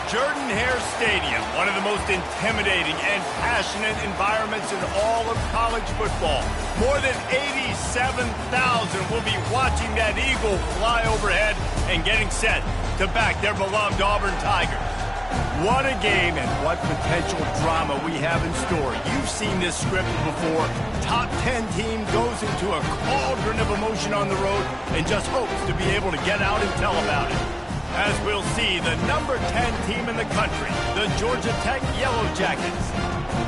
Jordan-Hare Stadium, one of the most intimidating and passionate environments in all of college football. More than 87,000 will be watching that eagle fly overhead and getting set to back their beloved Auburn Tigers. What a game and what potential drama we have in store. You've seen this script before. Top 10 team goes into a cauldron of emotion on the road and just hopes to be able to get out and tell about it. As we'll see, the number 10 team in the country, the Georgia Tech Yellow Jackets,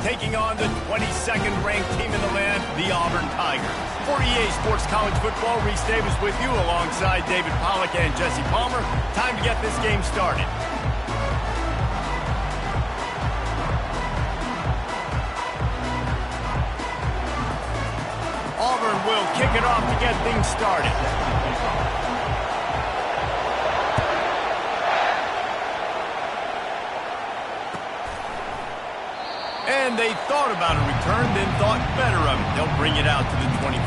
taking on the 22nd ranked team in the land, the Auburn Tigers. For EA Sports College Football, Reese Davis with you alongside David Pollack and Jesse Palmer. Time to get this game started. Auburn will kick it off to get things started. And they thought about a return, then thought better of it. They'll bring it out to the 25.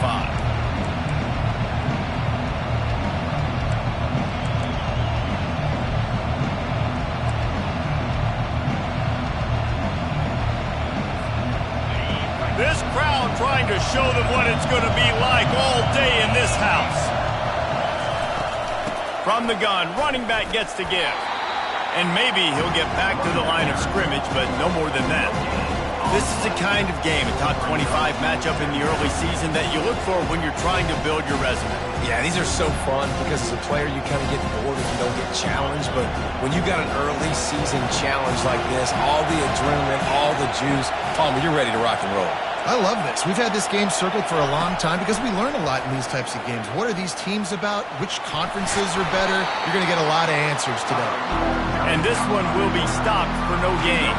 This crowd trying to show them what it's going to be like all day in this house. From the gun, running back gets to give. And maybe he'll get back to the line of scrimmage, but no more than that. This is the kind of game, a top 25 matchup in the early season that you look for when you're trying to build your resume. Yeah, these are so fun because as a player you kind of get bored if you don't get challenged, but when you got an early season challenge like this, all the adrenaline, all the juice, Palmer, you're ready to rock and roll. I love this. We've had this game circled for a long time because we learn a lot in these types of games. What are these teams about? Which conferences are better? You're going to get a lot of answers today. And this one will be stopped for no gain.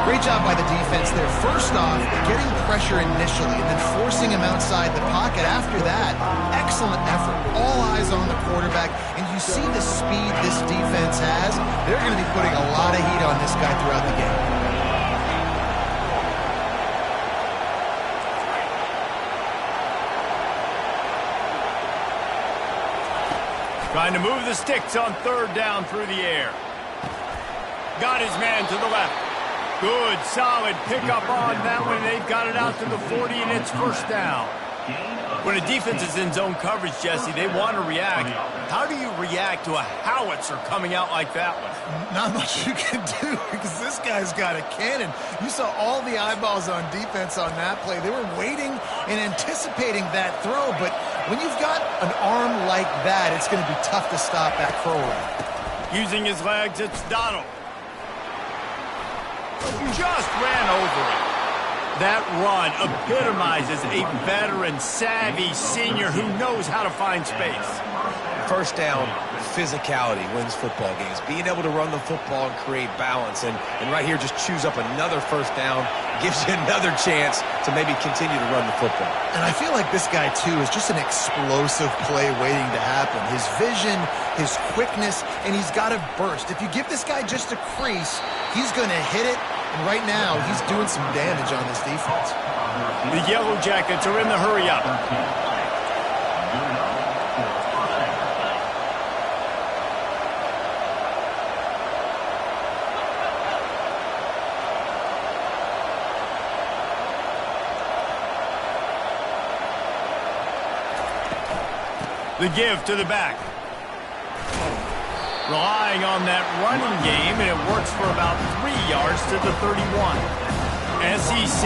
Great job by the defense there. First off, getting pressure initially and then forcing him outside the pocket. After that, excellent effort. All eyes on the quarterback. And you see the speed this defense has. They're going to be putting a lot of heat on this guy throughout the game. Trying to move the sticks on third down through the air. Got his man to the left. Good, solid pickup on that one. They've got it out to the 40, and it's first down. When a defense is in zone coverage, Jesse, they want to react. How do you react to a howitzer coming out like that one? Not much you can do because this guy's got a cannon. You saw all the eyeballs on defense on that play. They were waiting and anticipating that throw, but when you've got an arm like that, it's going to be tough to stop that thrower. Using his legs, it's Donald. Just ran over it. That run epitomizes a veteran, savvy senior who knows how to find space. First down, physicality wins football games. Being able to run the football and create balance. And right here, just choose up another first down. Gives you another chance to maybe continue to run the football. And I feel like this guy, too, is just an explosive play waiting to happen. His vision, his quickness, and he's got a burst. If you give this guy just a crease, he's going to hit it. And right now, he's doing some damage on this defense. The Yellow Jackets are in the hurry-up. The give to the back. Relying on that running game, and it works for about 3 yards to the 31. SEC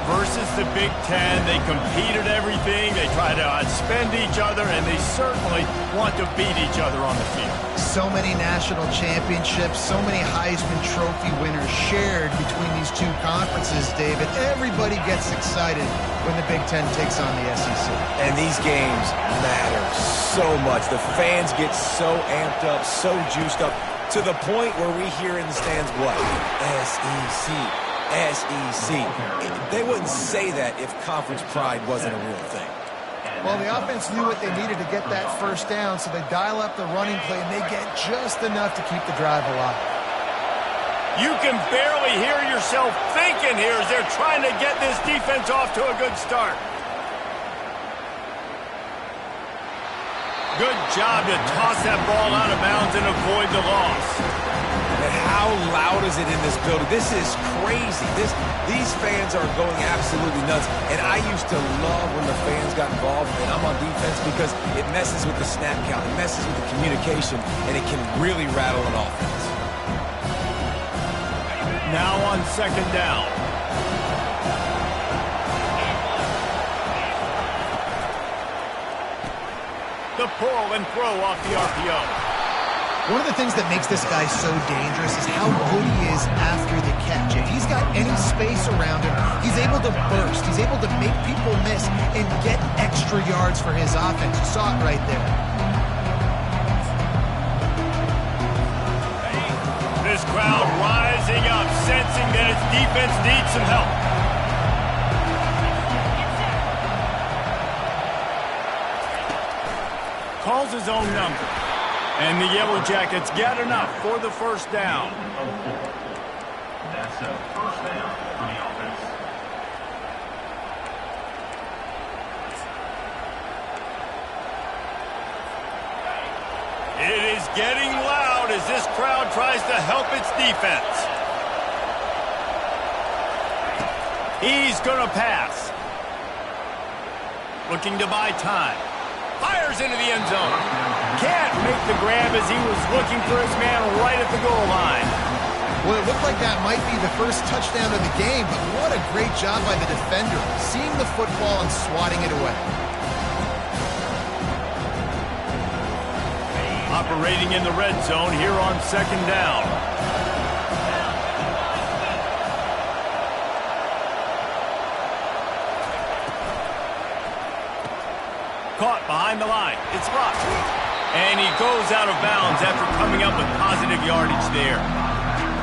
versus the Big Ten. They compete at everything. They try to outspend each other, and they certainly want to beat each other on the field. So many national championships, so many Heisman Trophy winners shared between these two conferences, David. Everybody gets excited when the Big Ten takes on the SEC. And these games matter so much. The fans get so amped up, so juiced up, to the point where we hear in the stands, what? SEC. SEC. They wouldn't say that if conference pride wasn't a real thing. Well, the offense knew what they needed to get that first down, so they dial up the running play, and they get just enough to keep the drive alive. You can barely hear yourself thinking here as they're trying to get this defense off to a good start. Good job to toss that ball out of bounds and avoid the loss. but how loud is it in this building? This is crazy. These fans are going absolutely nuts. And I used to love when the fans got involved, and I'm on defense, because it messes with the snap count. It messes with the communication, and it can really rattle an offense. Now on second down. The pull and throw off the RPO. One of the things that makes this guy so dangerous is how good he is after the catch. If he's got any space around him, he's able to burst. He's able to make people miss and get extra yards for his offense. You saw it right there. This crowd rising up, sensing that its defense needs some help. Calls his own number. And the Yellow Jackets get enough for the first down. That's a first down for the offense. It is getting loud as this crowd tries to help its defense. He's going to pass. Looking to buy time. Fires into the end zone. Can't make the grab as he was looking for his man right at the goal line. Well, it looked like that might be the first touchdown of the game, but what a great job by the defender, seeing the football and swatting it away. Operating in the red zone here on second down. Caught behind the line. It's Rush. And he goes out of bounds after coming up with positive yardage there.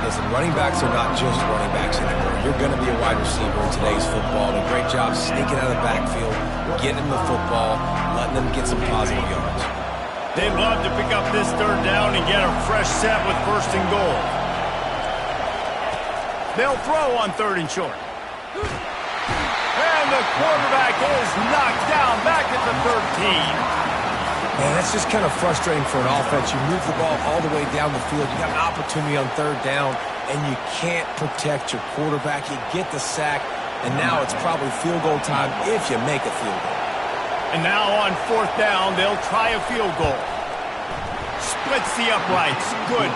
Listen, running backs are not just running backs anymore. You're going to be a wide receiver in today's football. And a great job sneaking out of the backfield, getting the football, letting them get some positive yards. They'd love to pick up this third down and get a fresh set with first and goal. They'll throw on third and short. And the quarterback is knocked down back at the 13. Man, that's just kind of frustrating for an offense. You move the ball all the way down the field. You got an opportunity on third down, and you can't protect your quarterback. You get the sack, and now it's probably field goal time if you make a field goal. And now on fourth down, they'll try a field goal. Splits the uprights. Good.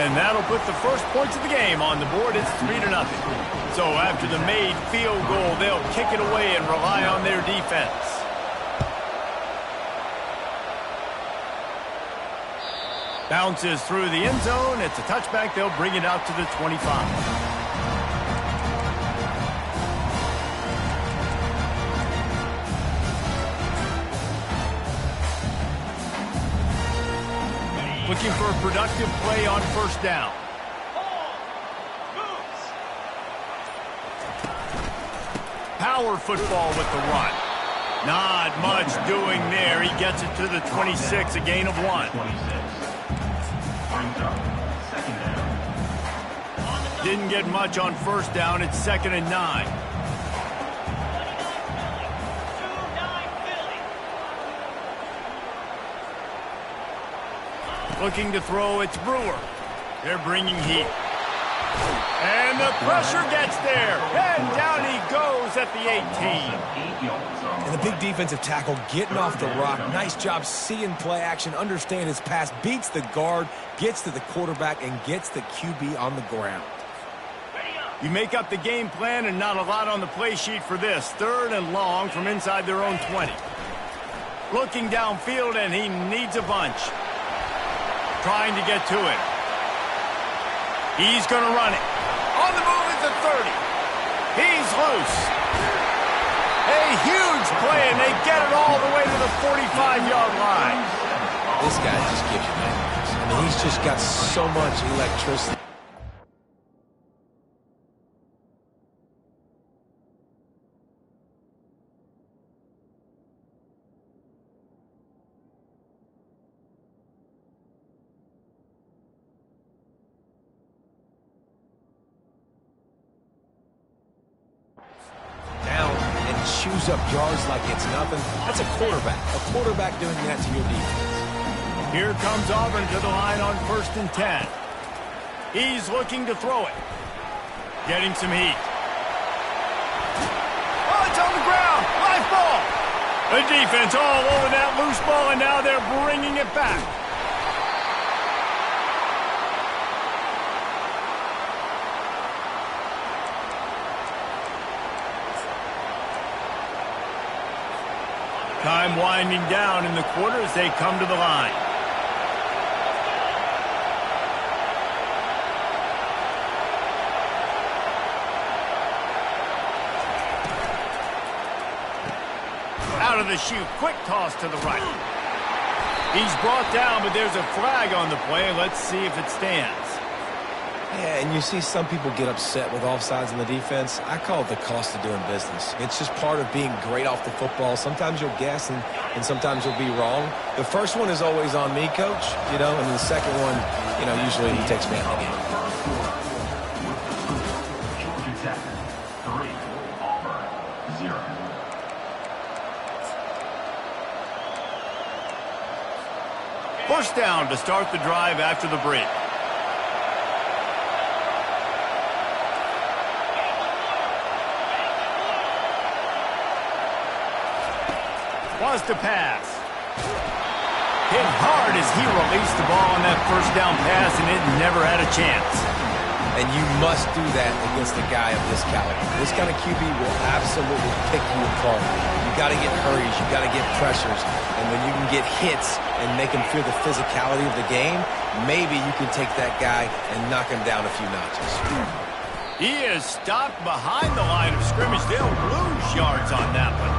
And that'll put the first points of the game on the board. It's 3-0. So after the made field goal, they'll kick it away and rely on their defense. Bounces through the end zone. It's a touchback. They'll bring it out to the 25. Looking for a productive play on first down. Power football with the run. Not much doing there. He gets it to the 26, a gain of 1. Didn't get much on first down. It's 2nd and 9. Looking to throw, it's Brewer. They're bringing heat. And the pressure gets there. And down he goes at the 18. And the big defensive tackle getting off the rock. Nice job seeing play action, understand his pass, beats the guard, gets to the quarterback, and gets the QB on the ground. You make up the game plan and not a lot on the play sheet for this. 3rd and long from inside their own 20. Looking downfield, and he needs a bunch. Trying to get to it. He's going to run it. On the move at the 30. He's loose. A huge play, and they get it all the way to the 45-yard line. This guy just gives you nightmares. I mean, he's just got so much electricity. Chews up yards like it's nothing. That's a quarterback doing that to your defense. Here comes Auburn to the line on 1st and 10. He's looking to throw it. Getting some heat. Oh, it's on the ground. Live ball. The defense all over that loose ball, and now they're bringing it back. Time winding down in the quarter as they come to the line. Out of the chute, quick toss to the right. He's brought down, but there's a flag on the play. Let's see if it stands. Yeah, and you see some people get upset with offsides in the defense. I call it the cost of doing business. It's just part of being great off the football. Sometimes you'll guess, and sometimes you'll be wrong. The first one is always on me, Coach, and the second one, usually he takes me out of the game. Georgia Tech, 3, Auburn, 0. First down to start the drive after the break. Wants to pass. Hit hard as he released the ball on that first down pass, and it never had a chance. And you must do that against a guy of this caliber. This kind of QB will absolutely pick you apart. You got to get hurries, you got to get pressures, and when you can get hits and make him feel the physicality of the game, maybe you can take that guy and knock him down a few notches. He is stopped behind the line of scrimmage. They'll lose yards on that one.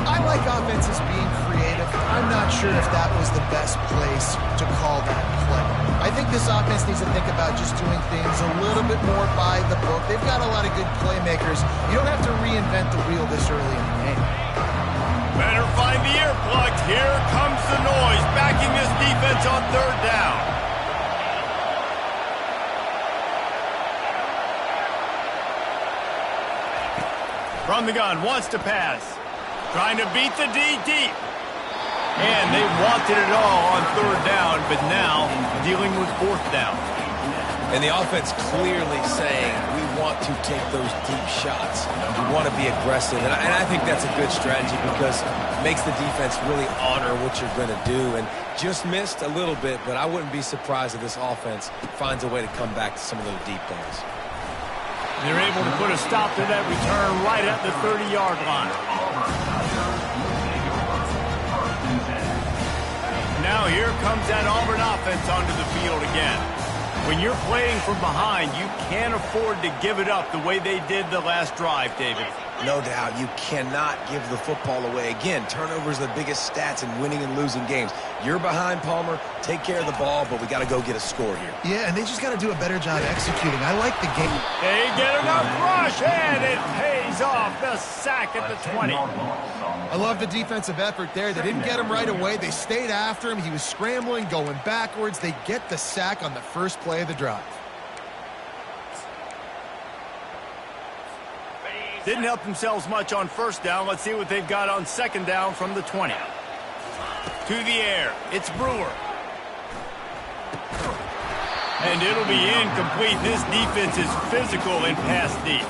I like offenses being creative. I'm not sure if that was the best place to call that play. I think this offense needs to think about just doing things a little bit more by the book. They've got a lot of good playmakers. You don't have to reinvent the wheel this early in the game. Better find the earplugs. Here comes the noise, backing this defense on third down. From the gun, wants to pass. Trying to beat the D deep. And they wanted it all on third down, but now dealing with fourth down. And the offense clearly saying, we want to take those deep shots. We want to be aggressive. And I think that's a good strategy because it makes the defense really honor what you're going to do. And just missed a little bit, but I wouldn't be surprised if this offense finds a way to come back to some of those deep balls. They're able to put a stop to that return right at the 30-yard line. Now here comes that Auburn offense onto the field again. When you're playing from behind, you can't afford to give it up the way they did the last drive, David. No doubt, you cannot give the football away. Again, turnovers are the biggest stats in winning and losing games. You're behind, Palmer. Take care of the ball, but we got to go get a score here. Yeah, and they just got to do a better job executing. I like the game. They get enough rush, and it pays off. The sack at the 20. I love the defensive effort there. They didn't get him right away. They stayed after him. He was scrambling, going backwards. They get the sack on the first play of the drive. Didn't help themselves much on first down. Let's see what they've got on second down from the 20. To the air. It's Brewer. And it'll be incomplete. This defense is physical and pass deep.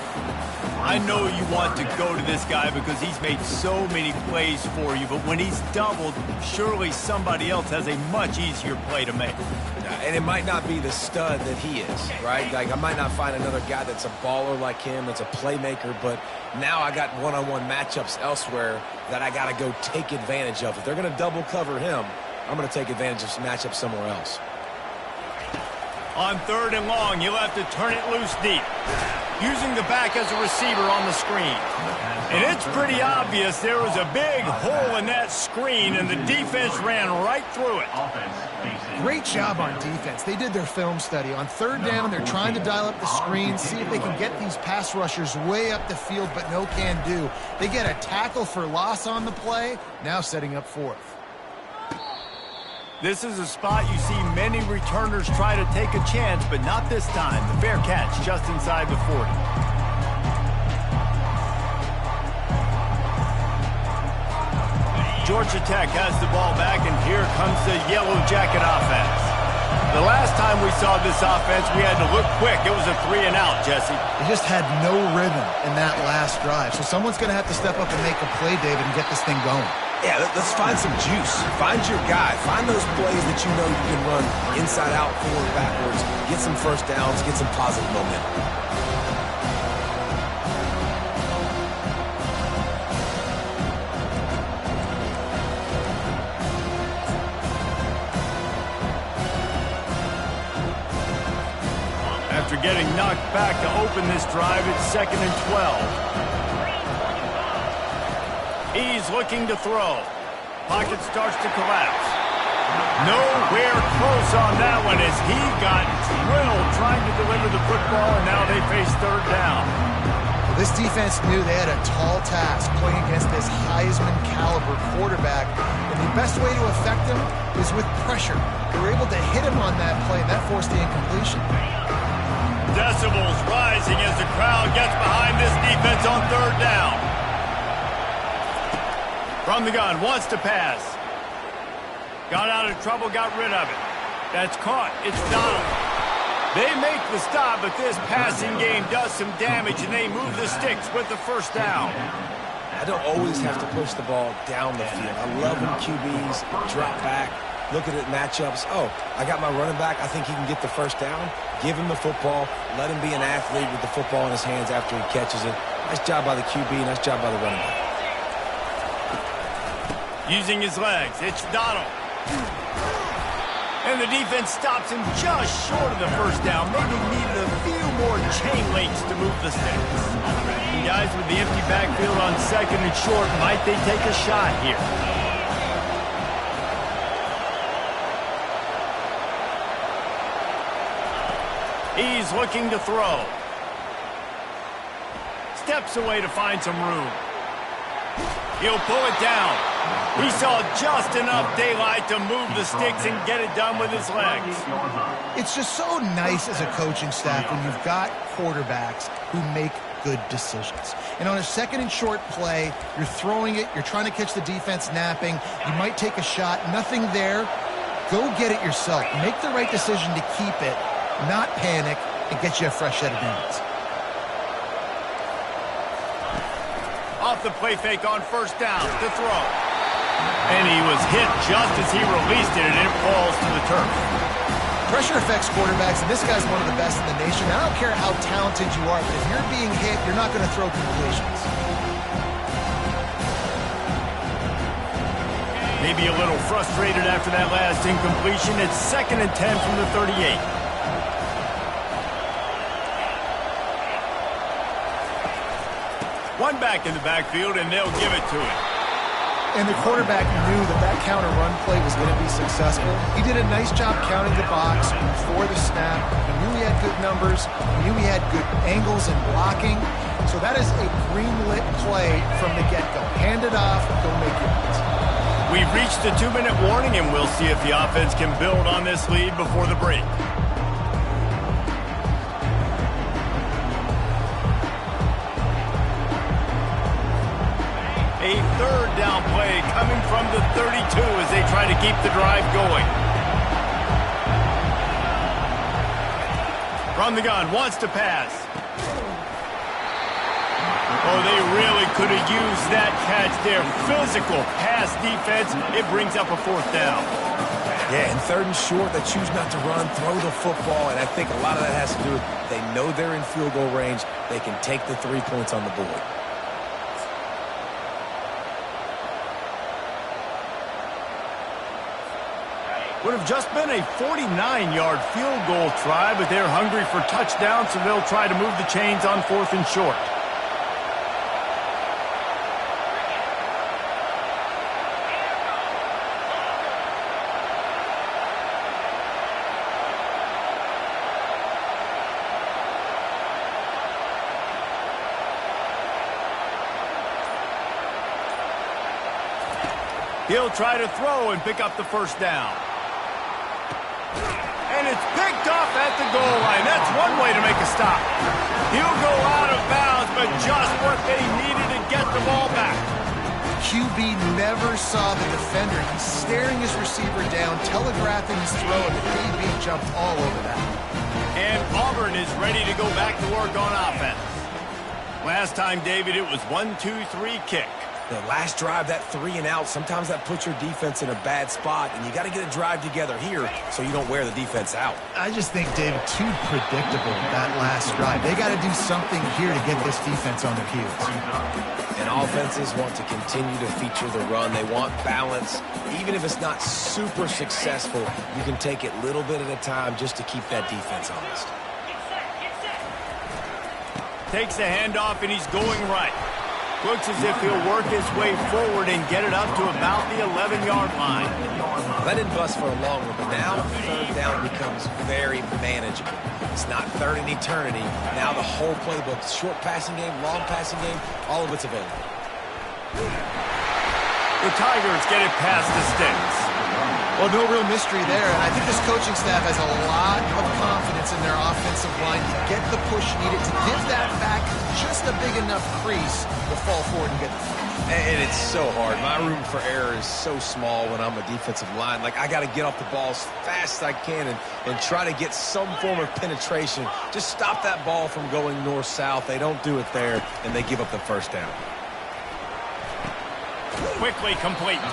I know you want to go to this guy because he's made so many plays for you, but when he's doubled, surely somebody else has a much easier play to make. And it might not be the stud that he is, right? Like, I might not find another guy that's a baller like him, that's a playmaker, but now I got one-on-one matchups elsewhere that I got to go take advantage of. If they're going to double cover him, I'm going to take advantage of some matchups somewhere else. On third and long, you'll have to turn it loose deep. Using the back as a receiver on the screen. And it's pretty obvious there was a big hole in that screen, and the defense ran right through it. Great job on defense. They did their film study. On third down, they're trying to dial up the screen, see if they can get these pass rushers way up the field, but no can do. They get a tackle for loss on the play, now setting up fourth. This is a spot you see many returners try to take a chance, but not this time. The fair catch just inside the 40. Georgia Tech has the ball back, and here comes the Yellow Jacket offense. The last time we saw this offense, we had to look quick. It was a 3-and-out, Jesse. They just had no rhythm in that last drive. So someone's going to have to step up and make a play, David, and get this thing going. Yeah, let's find some juice. Find your guy. Find those plays that you know you can run inside out, forward, backwards. Get some first downs. Get some positive momentum. After getting knocked back to open this drive, it's 2nd and 12. He's looking to throw. Pocket starts to collapse. Nowhere close on that one as he got drilled trying to deliver the football, and now they face 3rd down. This defense knew they had a tall task playing against this Heisman caliber quarterback, and the best way to affect him is with pressure. They were able to hit him on that play, and that forced the incompletion. Decibels rising as the crowd gets behind this defense on 3rd down. From the gun, wants to pass. Got out of trouble, got rid of it. That's caught. It's Donald. They make the stop, but this passing game does some damage, and they move the sticks with the 1st down. I don't always have to push the ball down the field. I love when QBs drop back, look at it matchups. Oh, I got my running back. I think he can get the 1st down. Give him the football. Let him be an athlete with the football in his hands after he catches it. Nice job by the QB. Nice job by the running back. Using his legs, it's Donald. And the defense stops him just short of the 1st down. Maybe needed a few more chain links to move the sticks. And guys, with the empty backfield on 2nd and short, might they take a shot here? He's looking to throw. Steps away to find some room. He'll pull it down. He saw just enough daylight to move the sticks and get it done with his legs. It's just so nice as a coaching staff when you've got quarterbacks who make good decisions. And on a 2nd and short play, you're throwing it, you're trying to catch the defense napping, you might take a shot, nothing there. Go get it yourself. Make the right decision to keep it, not panic, and get you a fresh set of downs. Off the play fake on 1st down to throw. And he was hit just as he released it, and it falls to the turf. Pressure affects quarterbacks, and this guy's one of the best in the nation. I don't care how talented you are, but if you're being hit, you're not going to throw completions. Maybe a little frustrated after that last incompletion. It's 2nd and 10 from the 38. One back in the backfield, and they'll give it to him. And the quarterback knew that that counter run play was going to be successful. He did a nice job counting the box before the snap. He knew he had good numbers. He knew he had good angles and blocking. So that is a green-lit play from the get-go. Hand it off, go make yards. We've reached the 2-minute warning, and we'll see if the offense can build on this lead before the break. A 3rd down play coming from the 32 as they try to keep the drive going. From the gun, wants to pass. Oh, they really could have used that catch there. Physical pass defense. It brings up a 4th down. Yeah, and 3rd and short, they choose not to run, throw the football, and I think a lot of that has to do with they know they're in field goal range. They can take the 3 points on the board. Would have just been a 49-yard field goal try, but they're hungry for touchdowns, so they'll try to move the chains on 4th and short. He'll try to throw and pick up the 1st down. And it's picked off at the goal line. That's one way to make a stop. He'll go out of bounds, but just what they needed to get the ball back. QB never saw the defender. He's staring his receiver down, telegraphing his throw, and the DB jumped all over that. And Auburn is ready to go back to work on offense. Last time, David, it was 1-2-3 kick. The last drive, that 3 and out, sometimes that puts your defense in a bad spot, and you got to get a drive together here so you don't wear the defense out. I just think, David, too predictable that last drive. They got to do something here to get this defense on their heels. And offenses want to continue to feature the run. They want balance. Even if it's not super successful, you can take it little bit at a time just to keep that defense honest. Takes the handoff, and he's going right. Looks as if he'll work his way forward and get it up to about the 11-yard line. That didn't bust for a long one, but now third down becomes very manageable. It's not third in eternity. Now the whole playbook, short passing game, long passing game, all of it's available. The Tigers get it past the sticks. Well, no real mystery there, and I think this coaching staff has a lot of confidence in their offensive line to get the push needed to give that back just a big enough crease to fall forward and get the push. And it's so hard. My room for error is so small when I'm a defensive line. Like, I got to get off the ball as fast as I can and try to get some form of penetration. Just stop that ball from going north-south. They don't do it there, and they give up the first down. Quickly complete.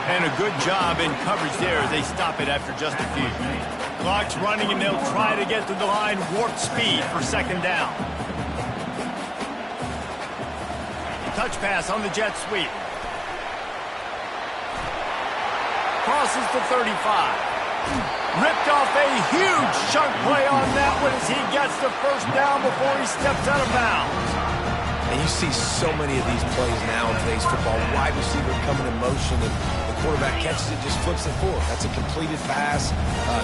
And a good job in coverage there as they stop it after just a few. Clock's running, and they'll try to get to the line warp speed for second down. Touch pass on the jet sweep. Crosses the 35. Ripped off a huge chunk play on that one as he gets the first down before he steps out of bounds. And you see so many of these plays now in today's football. Wide receiver coming in motion, and the quarterback catches it, just flips it forward. That's a completed pass.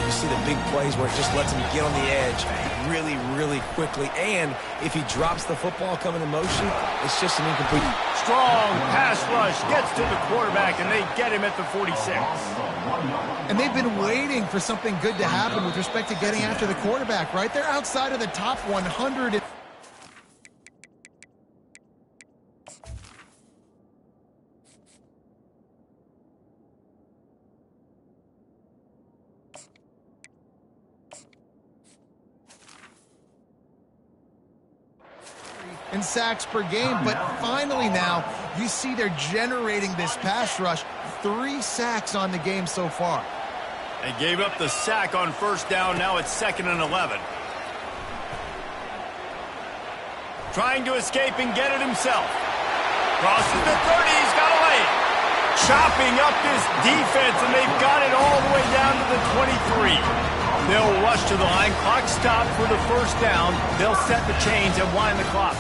You see the big plays where it just lets him get on the edge really, really quickly. And if he drops the football coming in motion, it's just an incomplete. Strong pass rush gets to the quarterback, and they get him at the 46. And they've been waiting for something good to happen with respect to getting after the quarterback, right? They're outside of the top 100. in sacks per game, but finally now you see they're generating this pass rush. 3 sacks on the game so far. They gave up the sack on first down. Now it's 2nd and 11. Trying to escape and get it himself. Crosses the 30. He's got to lay it. Chopping up this defense, and they've got it all the way down to the 23. They'll rush to the line. Clock stopped for the first down. They'll set the chains and wind the clock.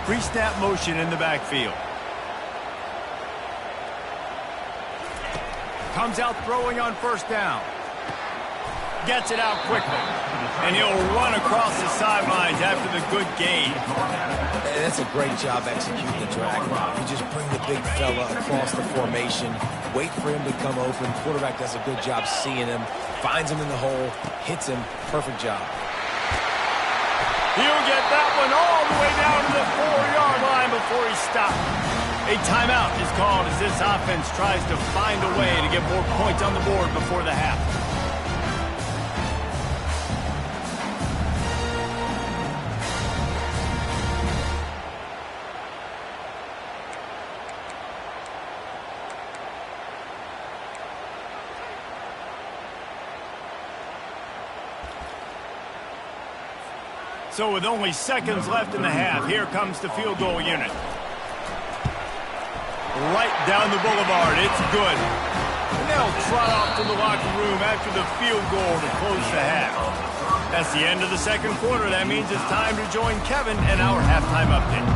Pre-snap motion in the backfield. Comes out throwing on first down. Gets it out quickly. And he'll run across the sidelines after the good gain. And that's a great job executing the drag. You just bring the big fella across the formation, wait for him to come open. Quarterback does a good job seeing him, finds him in the hole, hits him. Perfect job. He'll get that one all the way down to the 4-yard line before he stopped. A timeout is called as this offense tries to find a way to get more points on the board before the half. So with only seconds left in the half, here comes the field goal unit. Right down the boulevard, it's good. And they'll trot off to the locker room after the field goal to close the half. That's the end of the second quarter. That means it's time to join Kevin and our halftime update.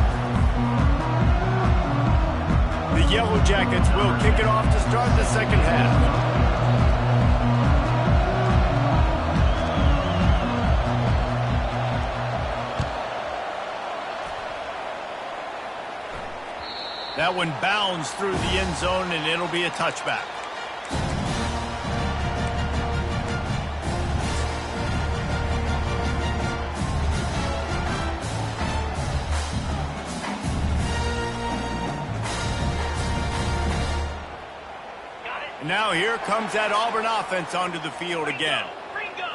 The Yellow Jackets will kick it off to start the second half. That one bounds through the end zone, and it'll be a touchback. now here comes that Auburn offense onto the field again.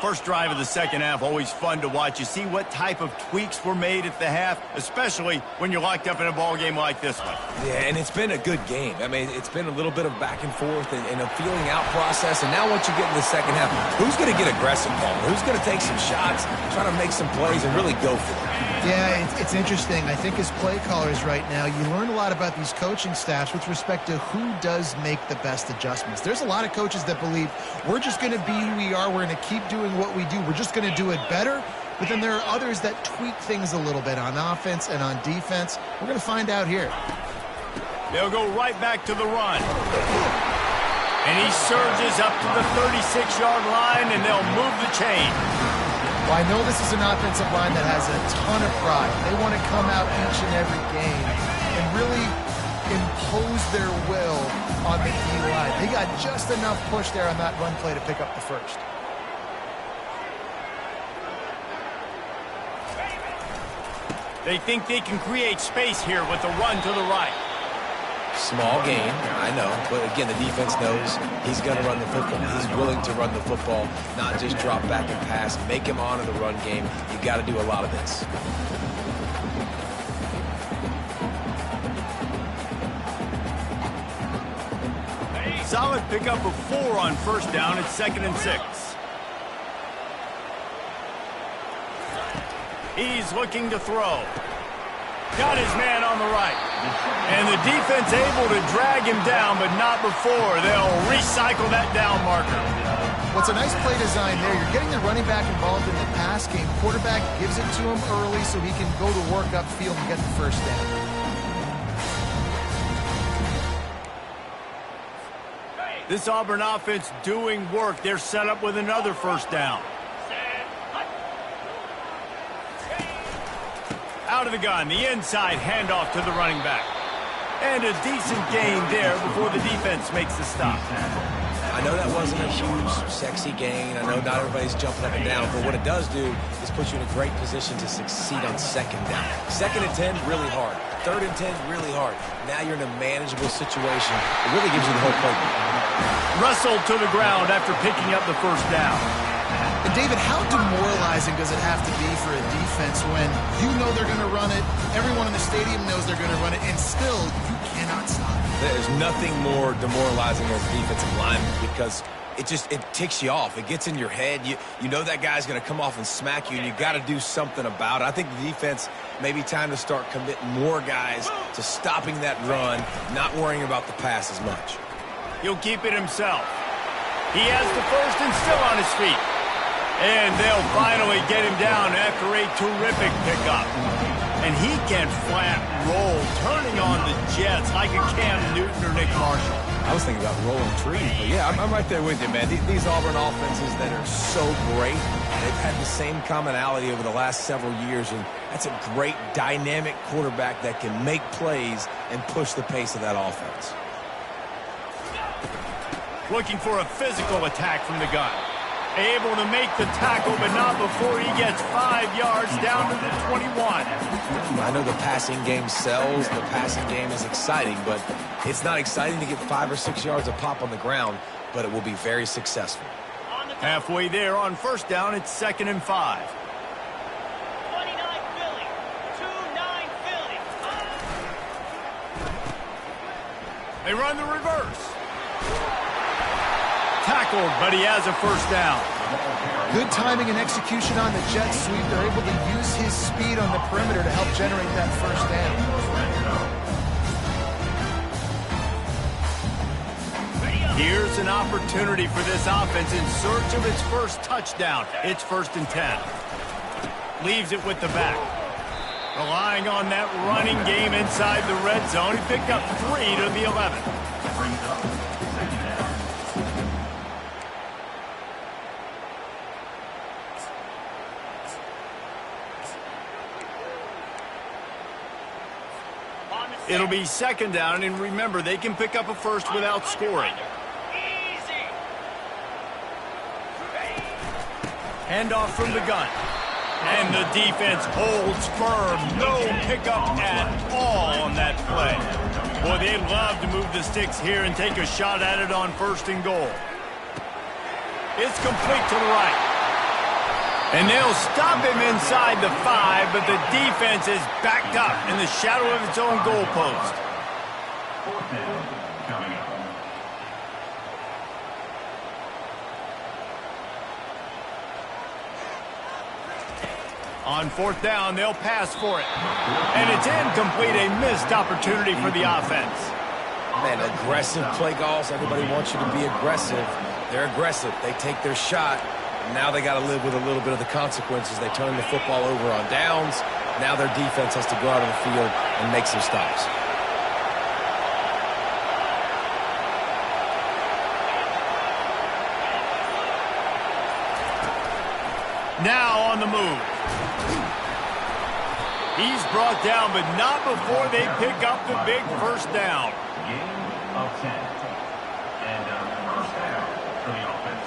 First drive of the second half, always fun to watch. You see what type of tweaks were made at the half, especially when you're locked up in a ball game like this one. Yeah, and it's been a good game. I mean, it's been a little bit of back and forth and a feeling out process. And now once you get in the second half, who's going to get aggressive, Paul? Who's going to take some shots, try to make some plays, and really go for it? Yeah, it's interesting. I think as play callers right now, you learn a lot about these coaching staffs with respect to who does make the best adjustments. There's a lot of coaches that believe we're just going to be who we are. We're going to keep doing what we do. We're just going to do it better. But then there are others that tweak things a little bit on offense and on defense. We're going to find out here. They'll go right back to the run. And he surges up to the 36-yard line, and they'll move the chain. Well, I know this is an offensive line that has a ton of pride. They want to come out each and every game and really impose their will on the D-line. They got just enough push there on that run play to pick up the first. They think they can create space here with the run to the right. Small gain, I know, but again, the defense knows he's going to run the football. He's willing to run the football, not just drop back and pass, make him honor the run game. You got to do a lot of this. Solid pickup of 4 on first down. It's 2nd and 6. He's looking to throw. Got his man on the right. And the defense able to drag him down, but not before. They'll recycle that down marker. What's a nice play design there. You're getting the running back involved in the pass game. Quarterback gives it to him early so he can go to work upfield and get the first down. This Auburn offense doing work. They're set up with another first down. Out of the gun, the inside handoff to the running back. And a decent gain there before the defense makes the stop. I know that wasn't a huge, sexy gain. I know not everybody's jumping up and down, but what it does do is put you in a great position to succeed on second down. 2nd and 10, really hard. 3rd and 10, really hard. Now you're in a manageable situation. It really gives you the whole playbook. Wrestled to the ground after picking up the first down. And David, how demoralizing does it have to be for a defense when you know they're going to run it, everyone in the stadium knows they're going to run it, and still you cannot stop it? There's nothing more demoralizing as a defensive lineman because it ticks you off. It gets in your head. You know that guy's going to come off and smack you, and you got to do something about it. I think the defense maybe time to start committing more guys to stopping that run, not worrying about the pass as much. He'll keep it himself. He has the first and still on his feet. And they'll finally get him down after a terrific pickup. And he can flat roll, turning on the Jets like a Cam Newton or Nick Marshall. I was thinking about rolling trees, but yeah, I'm right there with you, man. These Auburn offenses that are so great, they've had the same commonality over the last several years, and that's a great dynamic quarterback that can make plays and push the pace of that offense. Looking for a physical attack from the gun. Able to make the tackle, but not before he gets 5 yards down to the 21. I know the passing game sells. The passing game is exciting, but it's not exciting to get 5 or 6 yards of pop on the ground, but it will be very successful. Halfway there on first down, it's 2nd and 5. 29 Philly. 2-9 Philly. They run the reverse. Tackled, but he has a first down. Good timing and execution on the jet sweep. They're able to use his speed on the perimeter to help generate that first down. Here's an opportunity for this offense in search of its first touchdown. It's 1st and 10. Leaves it with the back. Relying on that running game inside the red zone. He picked up 3 to the 11. It'll be 2nd down, and remember, they can pick up a first without scoring. Handoff from the gun. And the defense holds firm. No pickup at all on that play. Boy, they love to move the sticks here and take a shot at it on 1st and goal. It's complete to the right. And they'll stop him inside the 5, but the defense is backed up in the shadow of its own goalpost. 4th down coming up. On 4th down, they'll pass for it. And it's incomplete, a missed opportunity for the offense. Man, aggressive play calls. Everybody wants you to be aggressive. They're aggressive. They take their shot. And now they got to live with a little bit of the consequences. They turn the football over on downs. Now their defense has to go out on the field and make some stops. Now on the move. He's brought down, but not before they pick up the big 1st down. Game of 10. And 1st down for the offense.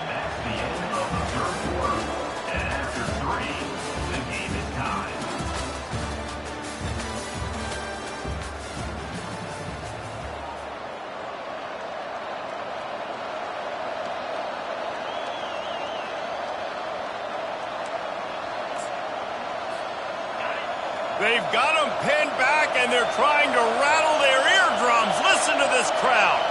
That's the end of the 3rd quarter. And after 3, the game is tied. They've got them pinned back, and they're trying to rattle their eardrums. Listen to this crowd.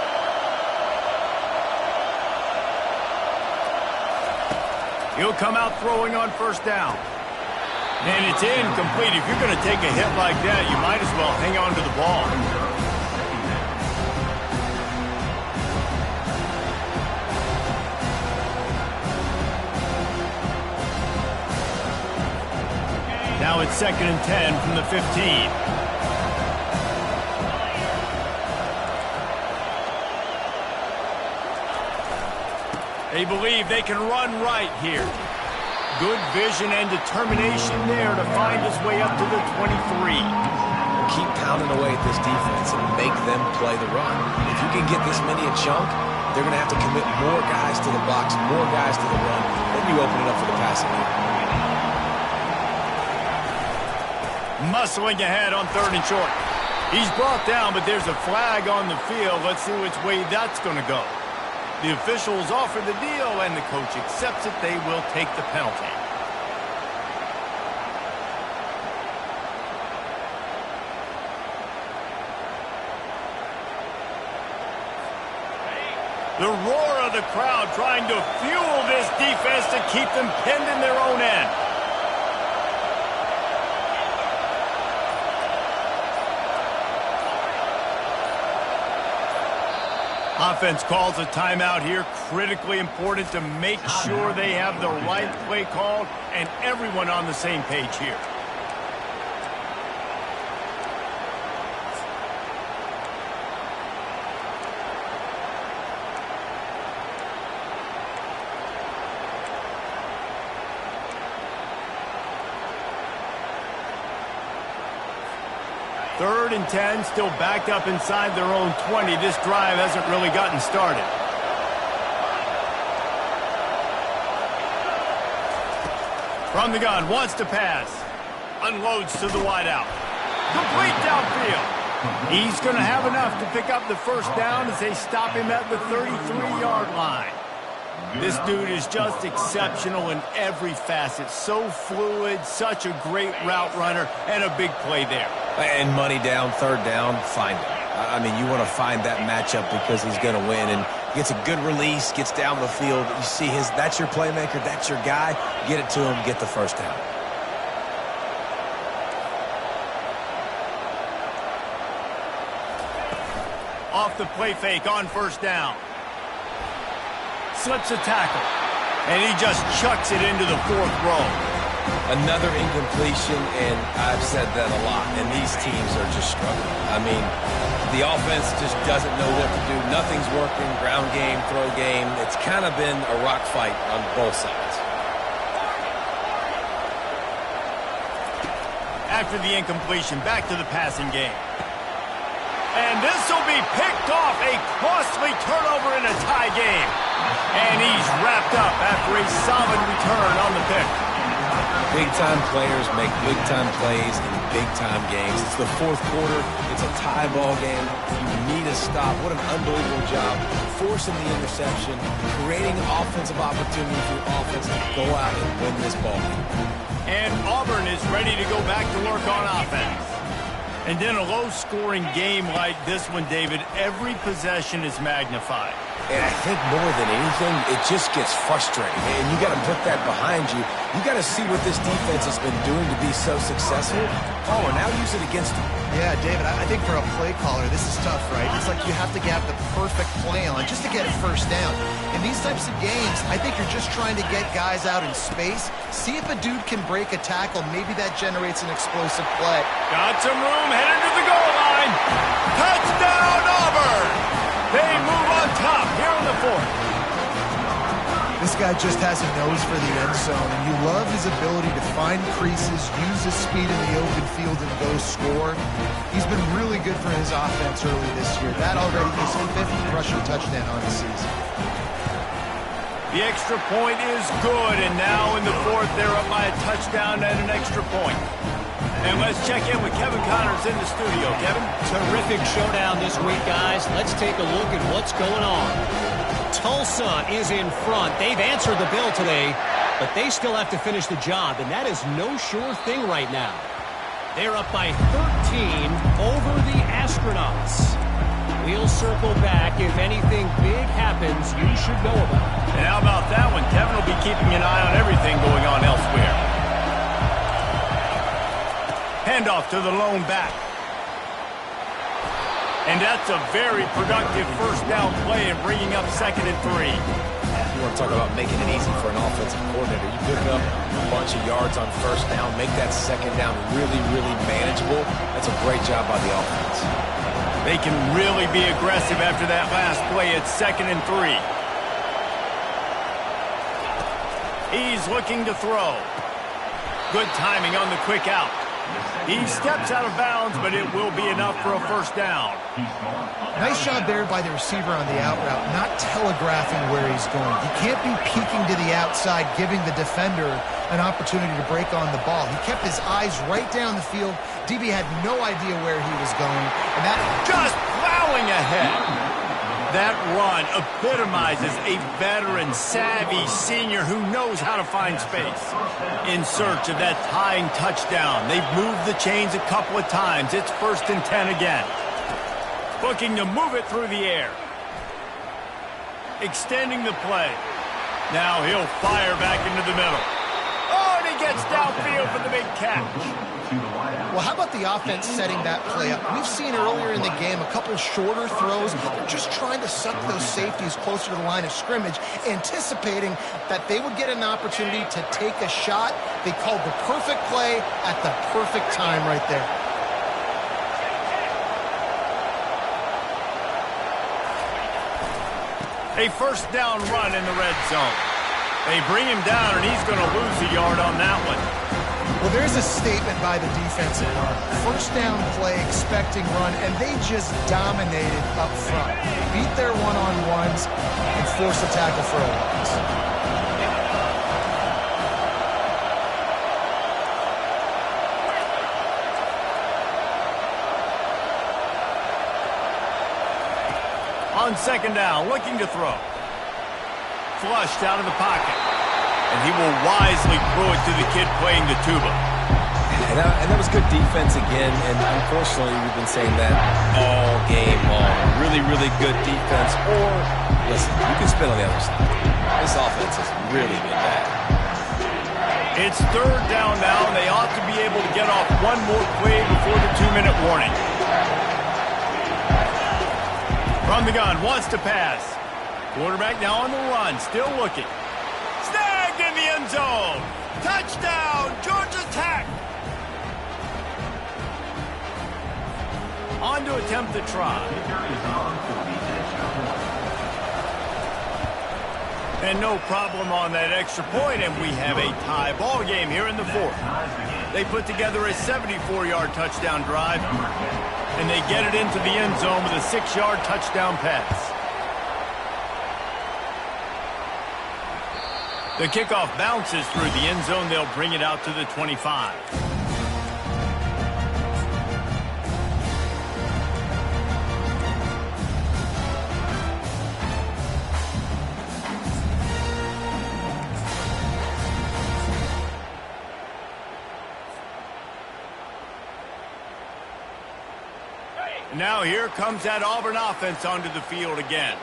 He'll come out throwing on 1st down. And it's incomplete. If you're going to take a hit like that, you might as well hang on to the ball. Now it's 2nd and 10 from the 15. They believe they can run right here. Good vision and determination there to find his way up to the 23. Keep pounding away at this defense and make them play the run. If you can get this many a chunk, they're going to have to commit more guys to the box, more guys to the run. Then you open it up for the passing game. Muscling ahead on 3rd and short. He's brought down, but there's a flag on the field. Let's see which way that's going to go. The officials offer the deal, and the coach accepts it. They will take the penalty. The roar of the crowd trying to fuel this defense to keep them pinned in their own end. Offense calls a timeout here. Critically important to make sure they have the right play called and everyone on the same page here. Third and 10, still backed up inside their own 20. This drive hasn't really gotten started. From the gun, wants to pass. Unloads to the wideout. Complete downfield. He's going to have enough to pick up the 1st down as they stop him at the 33-yard line. This dude is just exceptional in every facet. So fluid, such a great route runner, and a big play there. And money down, 3rd down, find him. I mean, you want to find that matchup because he's going to win. And gets a good release, gets down the field. You see that's your playmaker, that's your guy. Get it to him, get the 1st down. Off the play fake on 1st down. Slips a tackle. And he just chucks it into the 4th row. Another incompletion, and I've said that a lot, and these teams are just struggling. I mean, the offense just doesn't know what to do. Nothing's working, ground game, throw game. It's kind of been a rock fight on both sides. After the incompletion, back to the passing game. And this will be picked off, a costly turnover in a tie game. And he's wrapped up after a solid return on the pick. Big-time players make big-time plays in big-time games. It's the fourth quarter. It's a tie ball game. You need a stop. What an unbelievable job forcing the interception, creating offensive opportunity for your offense to go out and win this ball game. And Auburn is ready to go back to work on offense. And in a low-scoring game like this one, David, every possession is magnified. And I think more than anything, it just gets frustrating. And you got to put that behind you. You got to see what this defense has been doing to be so successful. Oh, and now use it against them. Yeah, David, I think for a play caller, this is tough, right? It's like you have to have the perfect play on just to get a first down. In these types of games, I think you're just trying to get guys out in space, see if a dude can break a tackle. Maybe that generates an explosive play. Got some room, headed to the goal line. Touchdown, Auburn! They move on top here in the fourth. This guy just has a nose for the end zone, and you love his ability to find creases, use his speed in the open field, and go score. He's been really good for his offense early this year. That already is his 5th rushing touchdown on the season. The extra point is good, and now in the fourth, they're up by a touchdown and an extra point. And let's check in with Kevin Connors in the studio. Kevin? Terrific showdown this week, guys. Let's take a look at what's going on. Tulsa is in front. They've answered the bell today, but they still have to finish the job, and that is no sure thing right now. They're up by 13 over the Astronauts. We'll circle back. If anything big happens, you should know about it. And how about that one? Kevin will be keeping an eye on everything going on elsewhere. Handoff to the lone back. And that's a very productive first down play and bringing up 2nd and 3. You want to talk about making it easy for an offensive coordinator. You pick up a bunch of yards on first down, make that second down really, really manageable. That's a great job by the offense. They can really be aggressive after that last play at 2nd and 3. He's looking to throw. Good timing on the quick out. He steps out of bounds, but it will be enough for a first down. Nice job there by the receiver on the out route, not telegraphing where he's going. He can't be peeking to the outside, giving the defender an opportunity to break on the ball. He kept his eyes right down the field. DB had no idea where he was going, and that just plowing ahead. That run epitomizes a veteran, savvy senior who knows how to find space. In search of that tying touchdown. They've moved the chains a couple of times. It's 1st and 10 again. Looking to move it through the air. Extending the play. Now he'll fire back into the middle. Oh, and he gets downfield for the big catch. Well, how about the offense setting that play up? We've seen earlier in the game a couple shorter throws. They're just trying to suck those safeties closer to the line of scrimmage, anticipating that they would get an opportunity to take a shot. They called the perfect play at the perfect time right there. A first down run in the red zone. They bring him down, and he's going to lose a yard on that one. Well, there's a statement by the defensive line. First down play, expecting run, and they just dominated up front. Beat their one-on-ones and force a tackle for a loss. On 2nd down, looking to throw. Flushed out of the pocket. And he will wisely throw it to the kid playing the tuba. And that was good defense again, and unfortunately we've been saying that all game long. Really, really good defense, or, listen, you can spin on the other side. This offense has really been bad. It's 3rd down now, and they ought to be able to get off one more play before the 2-minute warning. From the gun, wants to pass. Quarterback now on the run, still looking. Snagged in the end zone. Touchdown, Georgia Tech. On to attempt the try. And no problem on that extra point, and we have a tie ball game here in the fourth. They put together a 74-yard touchdown drive, and they get it into the end zone with a 6-yard touchdown pass. The kickoff bounces through the end zone. They'll bring it out to the 25. Now here comes that Auburn offense onto the field again.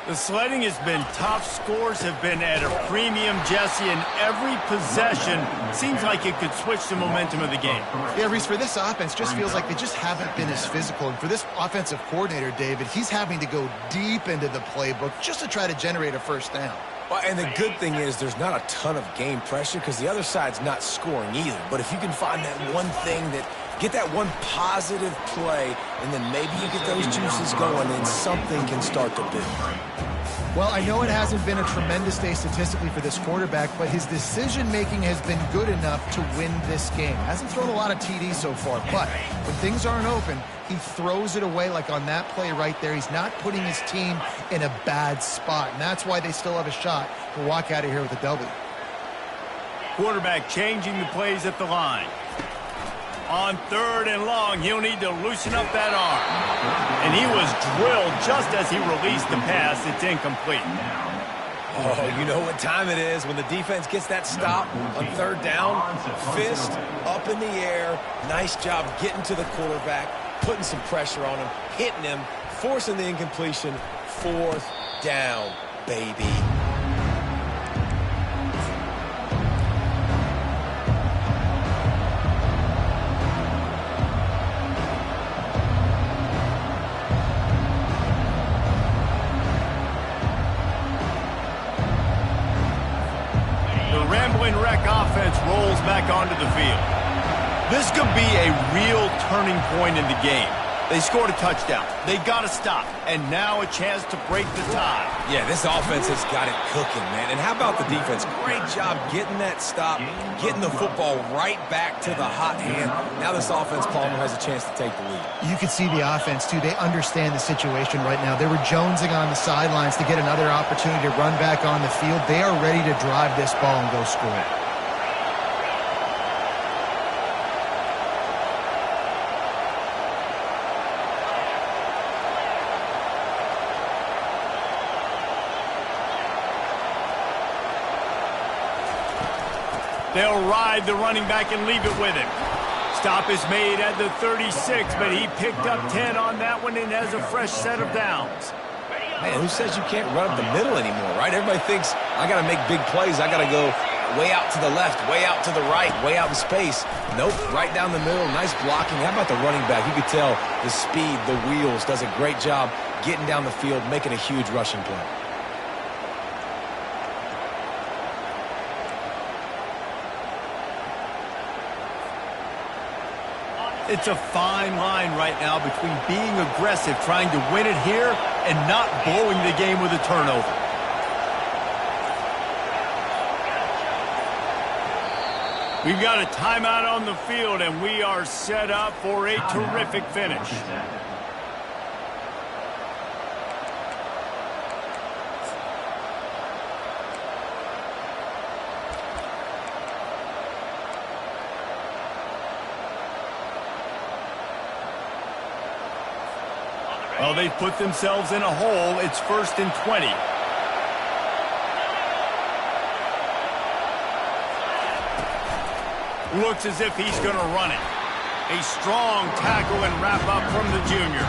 The sledding has been tough. Scores have been at a premium, Jesse, and every possession seems like it could switch the momentum of the game. Yeah, Reese, for this offense, just feels like they just haven't been as physical. And for this offensive coordinator, David, he's having to go deep into the playbook just to try to generate a first down. Well, and the good thing is there's not a ton of game pressure because the other side's not scoring either. But if you can find that one thing get that one positive play, and then maybe you get those juices going, and something can start to build. Well, I know it hasn't been a tremendous day statistically for this quarterback, but his decision-making has been good enough to win this game. Hasn't thrown a lot of TDs so far, but when things aren't open, he throws it away like on that play right there. He's not putting his team in a bad spot, and that's why they still have a shot to walk out of here with a W. Quarterback changing the plays at the line. On 3rd and long, he'll need to loosen up that arm. And he was drilled just as he released the pass. It's incomplete. Oh, you know what time it is when the defense gets that stop on 3rd down. Fist up in the air. Nice job getting to the quarterback, putting some pressure on him, hitting him, forcing the incompletion. 4th down, baby. Offense rolls back onto the field. This could be a real turning point in the game. They scored a touchdown. They got to stop. And now a chance to break the tie. Yeah, this offense has got it cooking, man. And how about the defense? Great job getting that stop, getting the football right back to the hot hand. Now this offense, Palmer, has a chance to take the lead. You can see the offense, too. They understand the situation right now. They were jonesing on the sidelines to get another opportunity to run back on the field. They are ready to drive this ball and go score. They'll ride the running back and leave it with him. Stop is made at the 36, but he picked up 10 on that one and has a fresh set of downs. Man, who says you can't run up the middle anymore, right? Everybody thinks, I got to make big plays. I got to go way out to the left, way out to the right, way out in space. Nope, right down the middle. Nice blocking. How about the running back? You could tell the speed, the wheels, does a great job getting down the field, making a huge rushing play. It's a fine line right now between being aggressive, trying to win it here, and not blowing the game with a turnover. We've got a timeout on the field, and we are set up for a terrific finish. Well, they've put themselves in a hole. It's 1st and 20. Looks as if he's going to run it. A strong tackle and wrap up from the junior.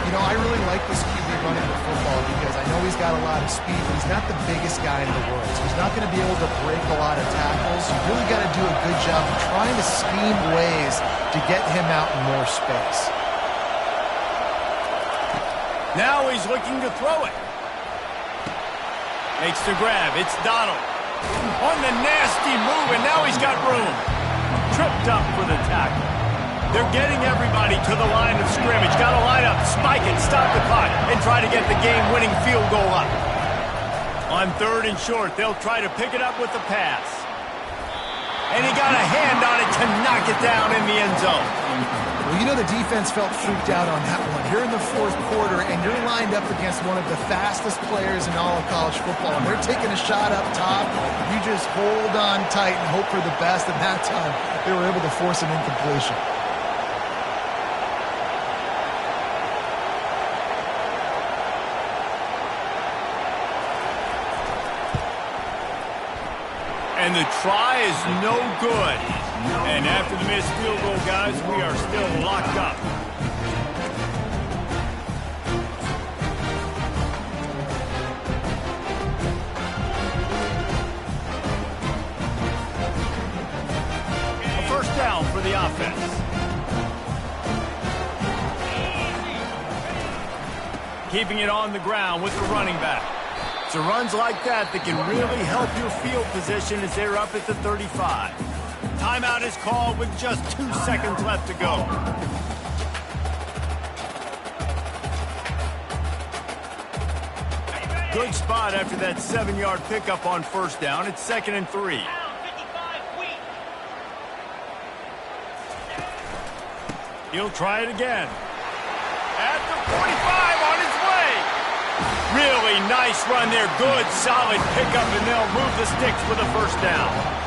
You know, I really like this QB running the football because I know he's got a lot of speed, but he's not the biggest guy in the world. So he's not going to be able to break a lot of tackles. You really got to do a good job of trying to scheme ways to get him out in more space. Now he's looking to throw it. Makes the grab. It's Donald. On the nasty move, and now he's got room. Tripped up for the tackle. They're getting everybody to the line of scrimmage. Got to line up, spike it, stop the clock, and try to get the game-winning field goal up. On 3rd and short, they'll try to pick it up with the pass. And he got a hand on it to knock it down in the end zone. Well, you know the defense felt freaked out on that one. You're in the fourth quarter, and you're lined up against one of the fastest players in all of college football, and they're taking a shot up top. You just hold on tight and hope for the best, and that time they were able to force an incompletion. And the try is no good. And after the missed field goal, guys, we are still locked up. A first down for the offense. Keeping it on the ground with the running back. So runs like that can really help your field position as they're up at the 35. Timeout is called with just 2 seconds left to go. Good spot after that 7-yard pickup on first down. It's 2nd and 3. He'll try it again. At the 45 on his way. Really nice run there. Good, solid pickup, and they'll move the sticks with a first down.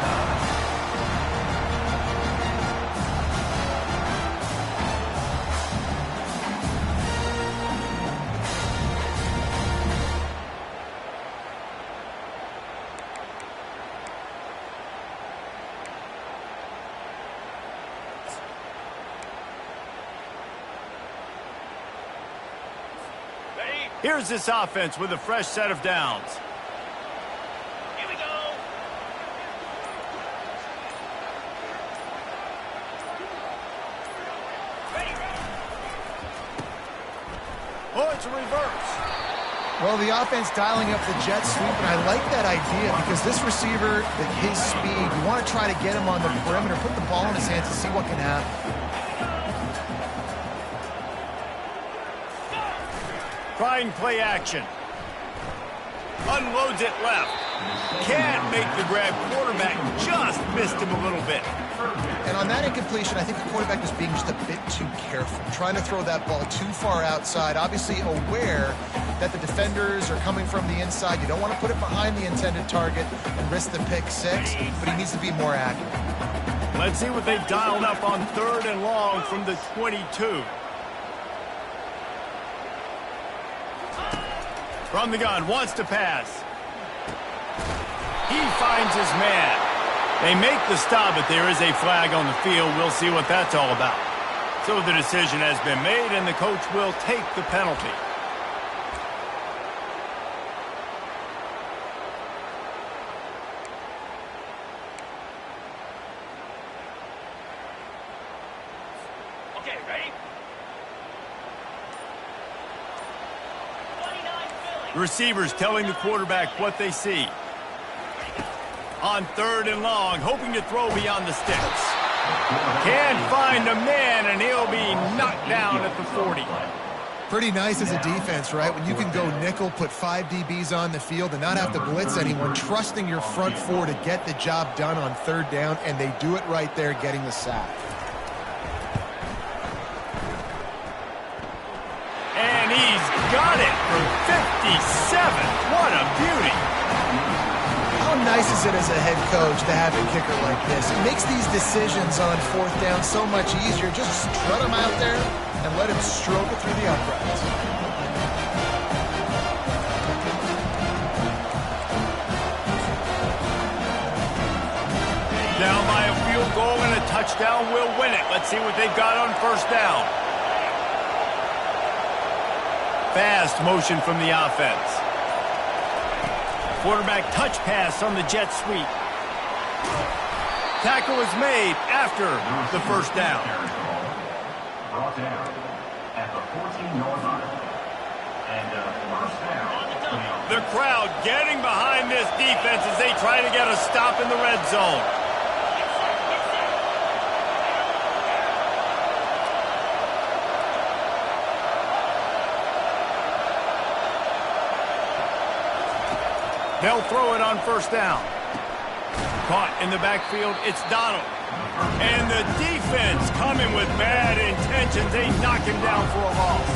Here's this offense with a fresh set of downs. Here we go. Ready. Oh, it's a reverse. Well, the offense dialing up the jet sweep, and I like that idea because this receiver, at his speed, you want to try to get him on the perimeter, put the ball in his hands and see what can happen. Trying play action. Unloads it left. Can't make the grab. Quarterback just missed him a little bit. And on that incompletion, I think the quarterback was being just a bit too careful, trying to throw that ball too far outside, obviously aware that the defenders are coming from the inside. You don't want to put it behind the intended target and risk the pick six, but he needs to be more accurate. Let's see what they've dialed up on 3rd and long from the 22. From the gun, wants to pass. He finds his man. They make the stop, but there is a flag on the field. We'll see what that's all about. So the decision has been made, and the coach will take the penalty. Okay, ready? The receivers telling the quarterback what they see. On 3rd and long, hoping to throw beyond the sticks. Can't find a man, and he'll be knocked down at the 40. Pretty nice as a defense, right? When you can go nickel, put 5 DBs on the field and not have to blitz anyone, trusting your front four to get the job done on 3rd down, and they do it right there, getting the sack. And he's got it for 57. What a beauty. How nice is it as a head coach to have a kicker like this? It makes these decisions on 4th down so much easier. Just strut him out there and let him stroke it through the uprights. Down by a field goal and a touchdown will win it. Let's see what they've got on 1st down. Fast motion from the offense. Quarterback touch pass on the jet sweep. Tackle is made after the 1st down. Brought down at the 14-yard line. And first down. The crowd getting behind this defense as they try to get a stop in the red zone. They'll throw it on 1st down. Caught in the backfield, it's Donald. And the defense coming with bad intentions. They knock him down for a loss.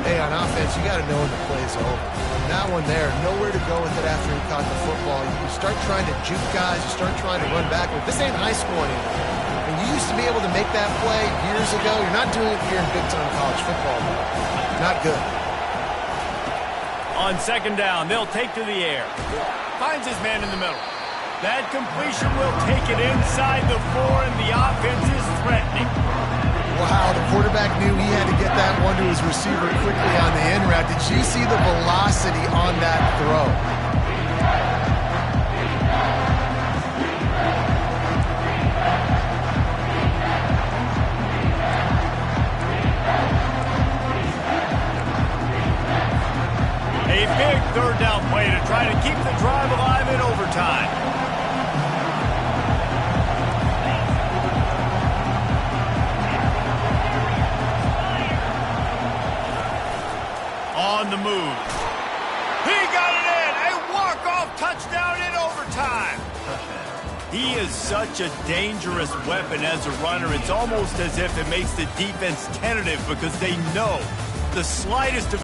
Hey, on offense, you got to know when the play's over. And that one there, nowhere to go with it after he caught the football. You start trying to juke guys. You start trying to run back. This ain't high school anymore. And you used to be able to make that play years ago. You're not doing it here in big-time college football, though. Not good. On second down, they'll take to the air. Finds his man in the middle. That completion will take it inside the 4, and the offense is threatening. Wow, the quarterback knew he had to get that one to his receiver quickly on the in route. Did you see the velocity on that throw? A big third down play to try to keep the drive alive in overtime. On the move. He got it in! A walk-off touchdown in overtime! He is such a dangerous weapon as a runner. It's almost as if it makes the defense tentative because they know the slightest of